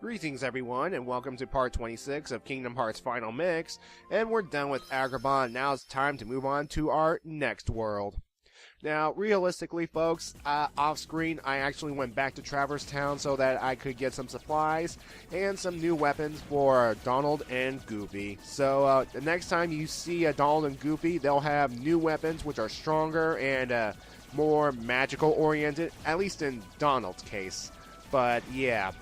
Greetings everyone, and welcome to part 26 of Kingdom Hearts Final Mix, and we're done with Agrabah. Now it's time to move on to our next world. Now, realistically folks, off-screen I actually went back to Traverse Town so that I could get some supplies and some new weapons for Donald and Goofy. So the next time you see Donald and Goofy, they'll have new weapons which are stronger and more magical oriented, at least in Donald's case. But yeah,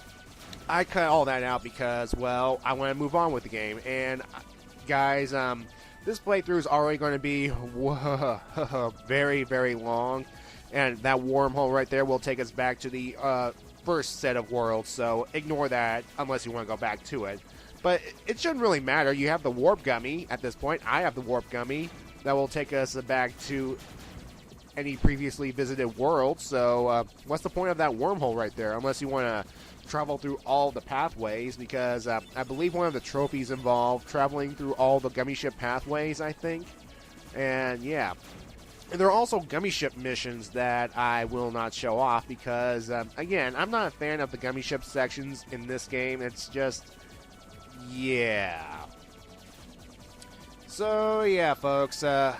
I cut all that out because, well, I want to move on with the game. And, guys, this playthrough is already going to be very, very long. And that wormhole right there will take us back to the first set of worlds. So ignore that unless you want to go back to it. But it shouldn't really matter. You have the Warp Gummy at this point. I have the Warp Gummy. That will take us back to any previously visited world. So what's the point of that wormhole right there? Unless you want to travel through all the pathways, because I believe one of the trophies involved traveling through all the Gummy Ship pathways, I think. And yeah. And there are also Gummy Ship missions that I will not show off because, again, I'm not a fan of the Gummy Ship sections in this game. It's just, yeah. So yeah, folks, we're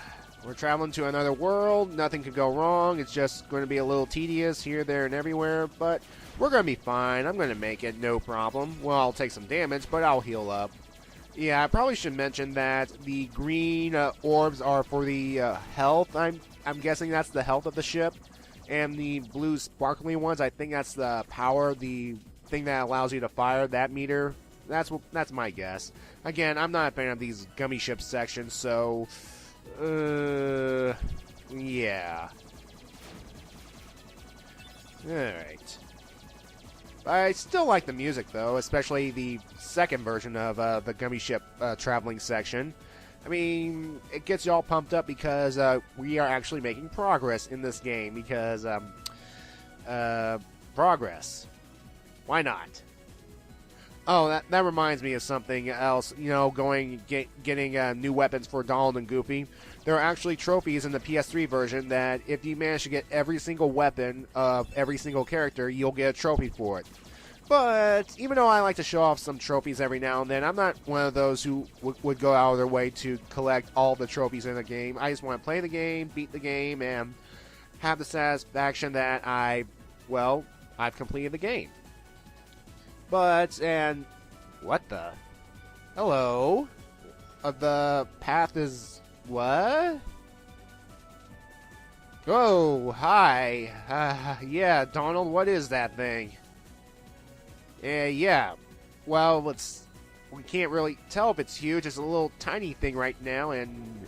traveling to another world. Nothing could go wrong. It's just going to be a little tedious here, there, and everywhere, but we're going to be fine. I'm going to make it, no problem. Well, I'll take some damage, but I'll heal up. Yeah, I probably should mention that the green orbs are for the health. I'm guessing that's the health of the ship. And the blue sparkly ones, I think that's the power, the thing that allows you to fire that meter. That's my guess. Again, I'm not a fan of these Gummy Ship sections, so yeah. Alright. I still like the music, though, especially the second version of the Gummy Ship traveling section. I mean, it gets you all pumped up because we are actually making progress in this game, because, progress. Why not? Oh, that reminds me of something else. You know, getting new weapons for Donald and Goofy. There are actually trophies in the PS3 version that if you manage to get every single weapon of every single character, you'll get a trophy for it. But even though I like to show off some trophies every now and then, I'm not one of those who would go out of their way to collect all the trophies in the game. I just want to play the game, beat the game, and have the satisfaction that I've completed the game. But, and what the? Hello? The path is what? Oh, hi. Yeah, Donald, what is that thing? Yeah. Well, we can't really tell if it's huge. It's a little tiny thing right now, and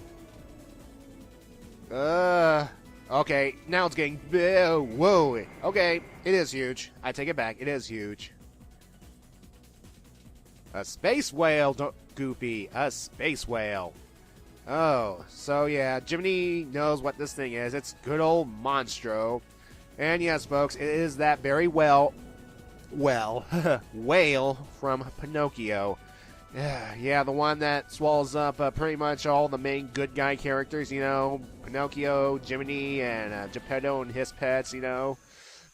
okay, now it's getting whoa. Okay, it is huge. I take it back. It is huge. A space whale, Goofy. A space whale. Oh, so yeah, Jiminy knows what this thing is. It's good old Monstro. And yes, folks, it is that very whale from Pinocchio. Yeah, the one that swallows up pretty much all the main good guy characters, you know, Pinocchio, Jiminy, and Geppetto and his pets, you know.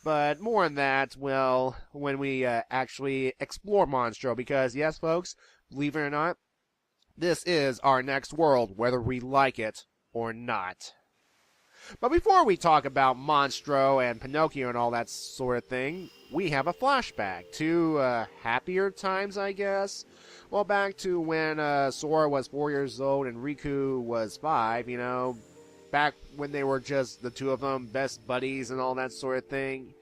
But more on that, well, when we actually explore Monstro, because yes, folks, believe it or not, this is our next world, whether we like it or not. But before we talk about Monstro and Pinocchio and all that sort of thing, we have a flashback to happier times, I guess. Well, back to when Sora was 4 years old and Riku was 5, you know, back when they were just the two of them, best buddies and all that sort of thing.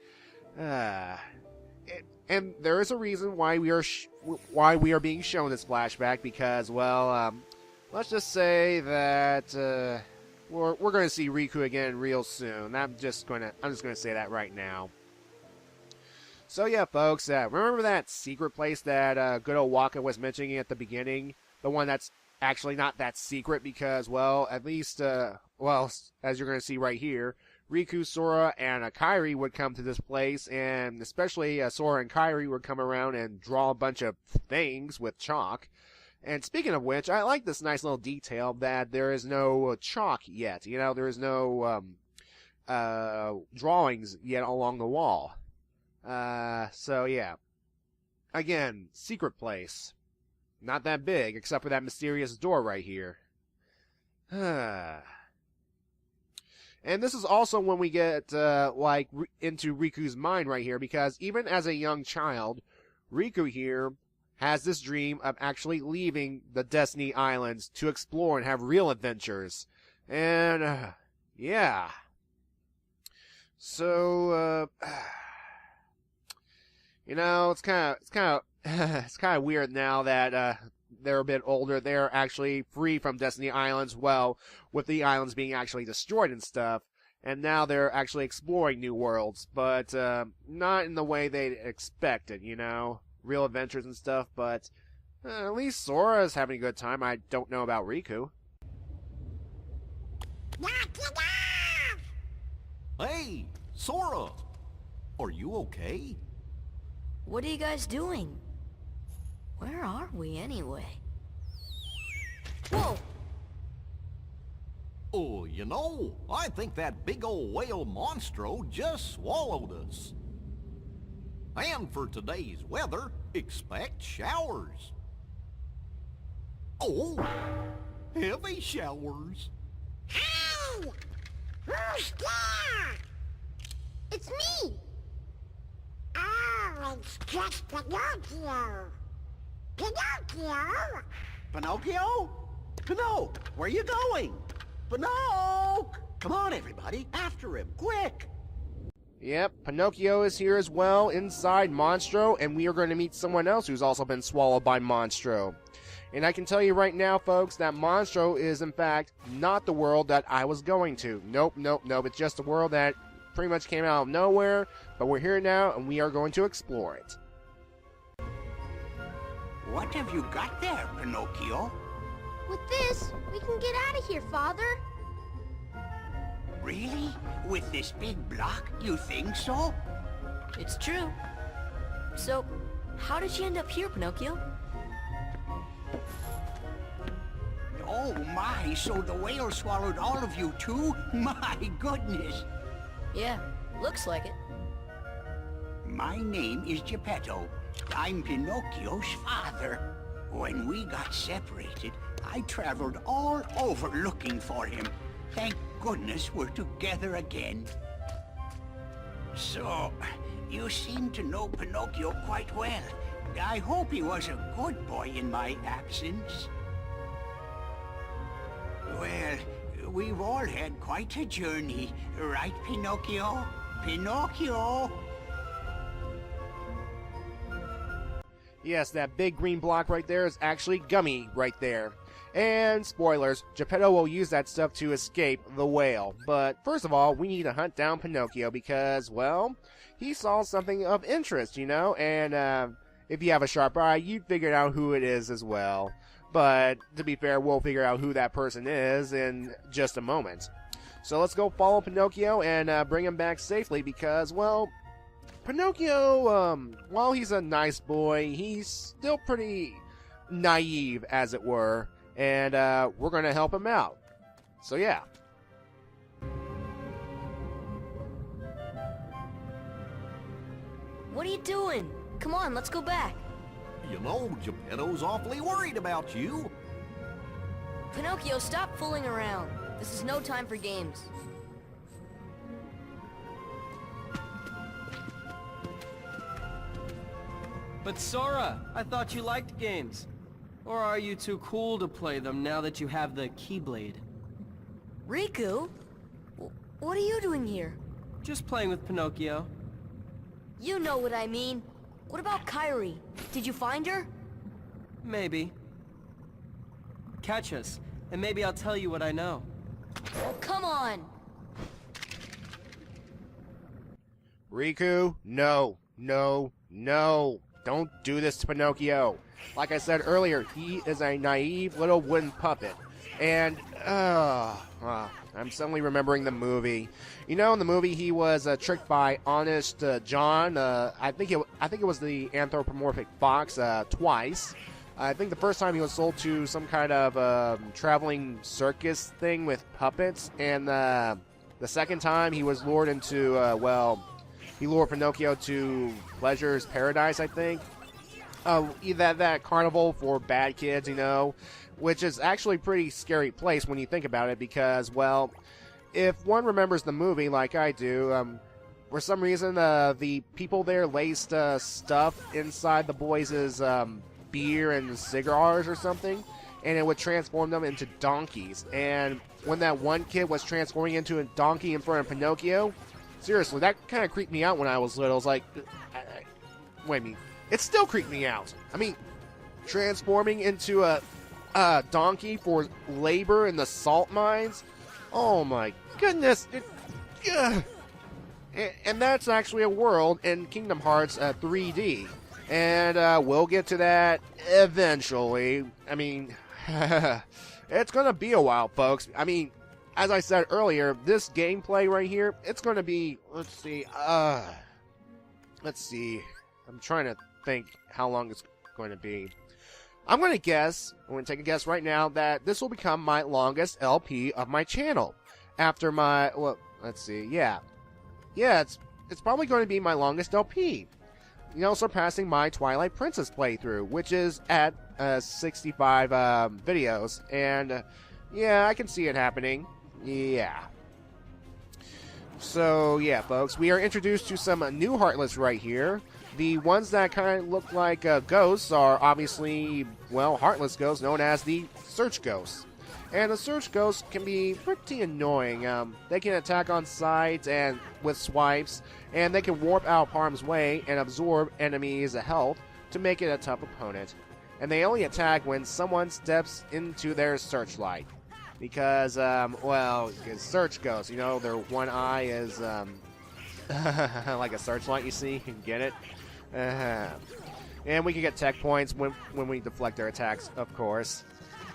And there is a reason why we are being shown this flashback, because, well, let's just say that we're going to see Riku again real soon. I'm just going to say that right now. So yeah, folks, remember that secret place that good old Waka was mentioning at the beginning? The one that's actually not that secret because, well, at least, as you're going to see right here, Riku, Sora, and Kairi would come to this place, and especially Sora and Kairi would come around and draw a bunch of things with chalk. And speaking of which, I like this nice little detail that there is no chalk yet. You know, there is no drawings yet along the wall. So yeah. again, secret place. Not that big, except for that mysterious door right here. And this is also when we get, into Riku's mind right here, because even as a young child, Riku here has this dream of actually leaving the Destiny Islands to explore and have real adventures. And, yeah. So, it's kind of weird now that, they're a bit older. They're actually free from Destiny Islands, well, with the islands being actually destroyed and stuff. And now they're actually exploring new worlds, but not in the way they expected, real adventures and stuff, but at least Sora's having a good time. I don't know about Riku. Hey, Sora! Are you okay? What are you guys doing? Where are we anyway? Whoa! Oh, I think that big old whale monstro just swallowed us. And for today's weather, expect showers. Oh, heavy showers. Hey! Who's there? It's me! Oh, it's just Pinocchio. Pinocchio? Pinocchio? Pinocchio, where you going? Pinocchio! Come on, everybody, after him, quick! Yep, Pinocchio is here as well, inside Monstro, and we are going to meet someone else who's also been swallowed by Monstro. And I can tell you right now, folks, that Monstro is, in fact, not the world that I was going to. Nope. It's just a world that pretty much came out of nowhere, but we're here now, and we are going to explore it. What have you got there, Pinocchio? With this, we can get out of here, Father. Really? With this big block, you think so? It's true. So, how did you end up here, Pinocchio? Oh my, so the whale swallowed all of you too? My goodness! Yeah, looks like it. My name is Geppetto. I'm Pinocchio's father. When we got separated, I traveled all over looking for him. Thank goodness we're together again. So, you seem to know Pinocchio quite well. I hope he was a good boy in my absence. Well, we've all had quite a journey, right, Pinocchio? Pinocchio! Yes, that big green block right there is actually Gummy right there. And spoilers, Geppetto will use that stuff to escape the whale. But first of all, we need to hunt down Pinocchio because, well, he saw something of interest, and if you have a sharp eye, you'd figure out who it is as well. But to be fair, we'll figure out who that person is in just a moment. So let's go follow Pinocchio and bring him back safely because, well, Pinocchio, while he's a nice boy, he's still pretty naive, as it were, and we're going to help him out. So yeah. What are you doing? Come on, let's go back. Geppetto's awfully worried about you. Pinocchio, stop fooling around. This is no time for games. But Sora, I thought you liked games. Or are you too cool to play them now that you have the Keyblade? Riku? What are you doing here? Just playing with Pinocchio. You know what I mean. What about Kairi? Did you find her? Maybe. Catch us, and maybe I'll tell you what I know. Oh, come on! Riku, no. Don't do this to Pinocchio. Like I said earlier, he is a naive little wooden puppet. And, I'm suddenly remembering the movie. In the movie, he was tricked by Honest John. I think it was the anthropomorphic fox twice. I think the first time he was sold to some kind of traveling circus thing with puppets, and the second time he was lured into he lured Pinocchio to Pleasure's Paradise, I think. that carnival for bad kids, you know, which is actually a pretty scary place when you think about it because, well, if one remembers the movie like I do, for some reason, the people there laced stuff inside the boys' beer and cigars or something, and it would transform them into donkeys. And when that one kid was transforming into a donkey in front of Pinocchio, seriously, that kind of creeped me out when I was little. I was like, wait a minute. It still creeped me out. I mean, transforming into a donkey for labor in the salt mines? Oh my goodness. And that's actually a world in Kingdom Hearts 3D. And we'll get to that eventually. I mean, it's going to be a while, folks. I mean, as I said earlier, this gameplay right here, it's going to be, let's see. I'm trying to think how long it's going to be. I'm going to take a guess right now that this will become my longest LP of my channel. After my, well, let's see, yeah, it's probably going to be my longest LP. You know, surpassing my Twilight Princess playthrough, which is at 65 videos. And, yeah, I can see it happening. Yeah. So, yeah, folks, we are introduced to some new Heartless right here. The ones that kind of look like ghosts are obviously, well, Heartless ghosts known as the Search Ghosts. And the Search Ghosts can be pretty annoying. They can attack on sight and with swipes, and they can warp out harm's way and absorb enemies' health to make it a tough opponent. And they only attack when someone steps into their searchlight. Because, well, Search Ghosts, you know, their one eye is like a searchlight, you see? You can get it. And we can get tech points when we deflect their attacks, of course.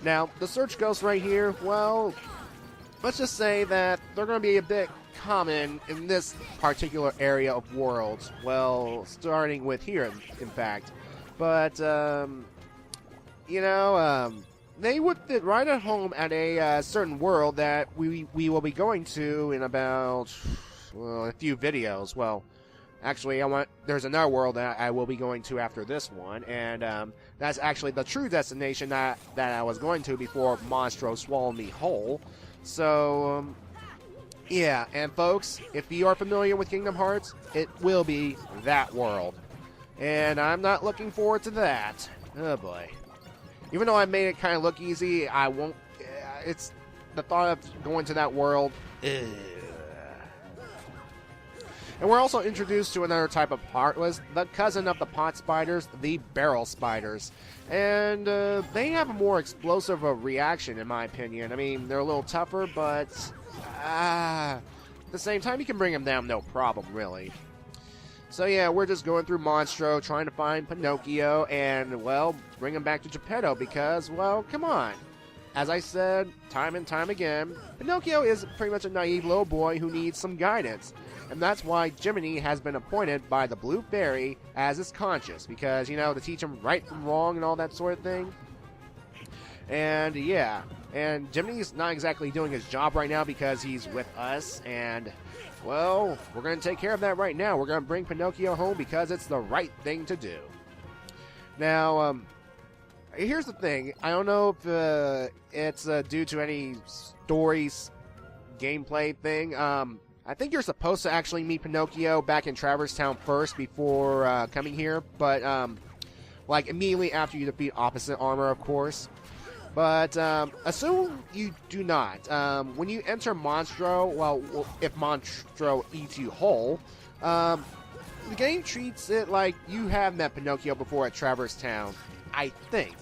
Now, the Search Ghosts right here, well, let's just say that they're going to be a bit common in this particular area of worlds. Well, starting with here, in fact. But, you know, they would fit right at home at a certain world that we will be going to in about, well, a few videos. Well, actually, there's another world that I will be going to after this one, and that's actually the true destination that I was going to before Monstro swallowed me whole. So, yeah, and folks, if you are familiar with Kingdom Hearts, it will be that world. And I'm not looking forward to that. Oh boy. Even though I made it kind of look easy, I won't, it's the thought of going to that world. Ugh. And we're also introduced to another type of Heartless, the cousin of the pot spiders, the barrel spiders. And they have a more explosive reaction, in my opinion. I mean, they're a little tougher, but at the same time, you can bring them down no problem, really. So yeah, we're just going through Monstro, trying to find Pinocchio, and, well, bring him back to Geppetto because, well, come on. As I said time and time again, Pinocchio is pretty much a naive little boy who needs some guidance. And that's why Jiminy has been appointed by the Blue Fairy as his conscience, because, you know, to teach him right from wrong and all that sort of thing. And, yeah, and Jiminy's not exactly doing his job right now because he's with us, and, well, we're going to take care of that right now. We're going to bring Pinocchio home because it's the right thing to do. Now, here's the thing. I don't know if it's due to any stories, gameplay thing. I think you're supposed to actually meet Pinocchio back in Traverse Town first before coming here, but like immediately after you defeat Opposite Armor, of course. But assume you do not. When you enter Monstro, well, if Monstro eats you whole, the game treats it like you have met Pinocchio before at Traverse Town. I think.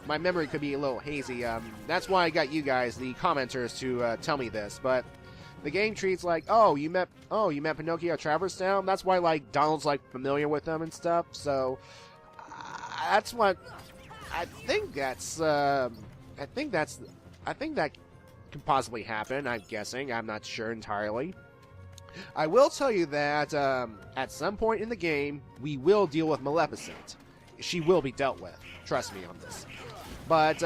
My memory could be a little hazy. That's why I got you guys, the commenters, to tell me this, but the game treats like, oh, you met Pinocchio at Traverse Town. That's why, like, Donald's like familiar with them and stuff. So that's what I think. I think that can possibly happen. I'm guessing. I'm not sure entirely. I will tell you that at some point in the game, we will deal with Maleficent. She will be dealt with. Trust me on this. But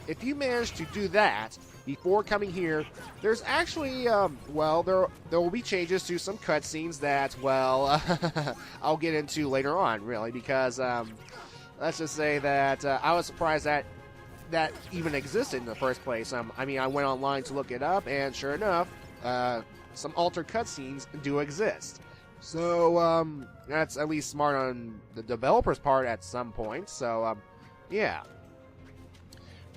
if you manage to do that before coming here, there's actually, well, there will be changes to some cutscenes that, well, I'll get into later on, really, because, let's just say that I was surprised that that even existed in the first place. I mean, I went online to look it up, and sure enough, some altered cutscenes do exist. So, that's at least smart on the developer's part at some point. So, yeah.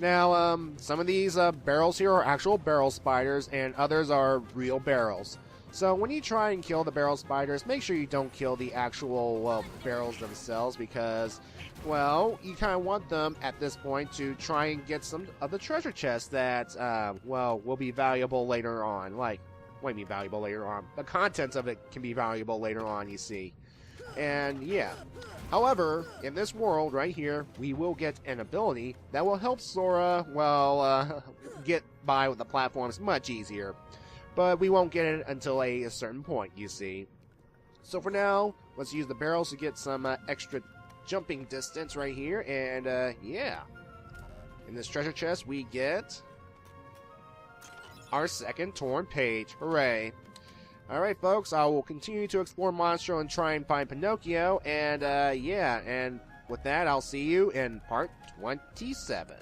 Now, some of these barrels here are actual barrel spiders, and others are real barrels. So when you try and kill the barrel spiders, make sure you don't kill the actual, well, barrels themselves, because, well, you kind of want them at this point to try and get some of the treasure chests that, well, will be valuable later on. Like, won't be valuable later on. The contents of it can be valuable later on, you see. And, yeah. However, in this world right here, we will get an ability that will help Sora, well, get by with the platforms much easier. But we won't get it until a certain point, you see. So for now, let's use the barrels to get some extra jumping distance right here. And, yeah. In this treasure chest, we get our second torn page. Hooray. Alright, folks, I will continue to explore Monstro and try and find Pinocchio. And, yeah, and with that, I'll see you in part 27.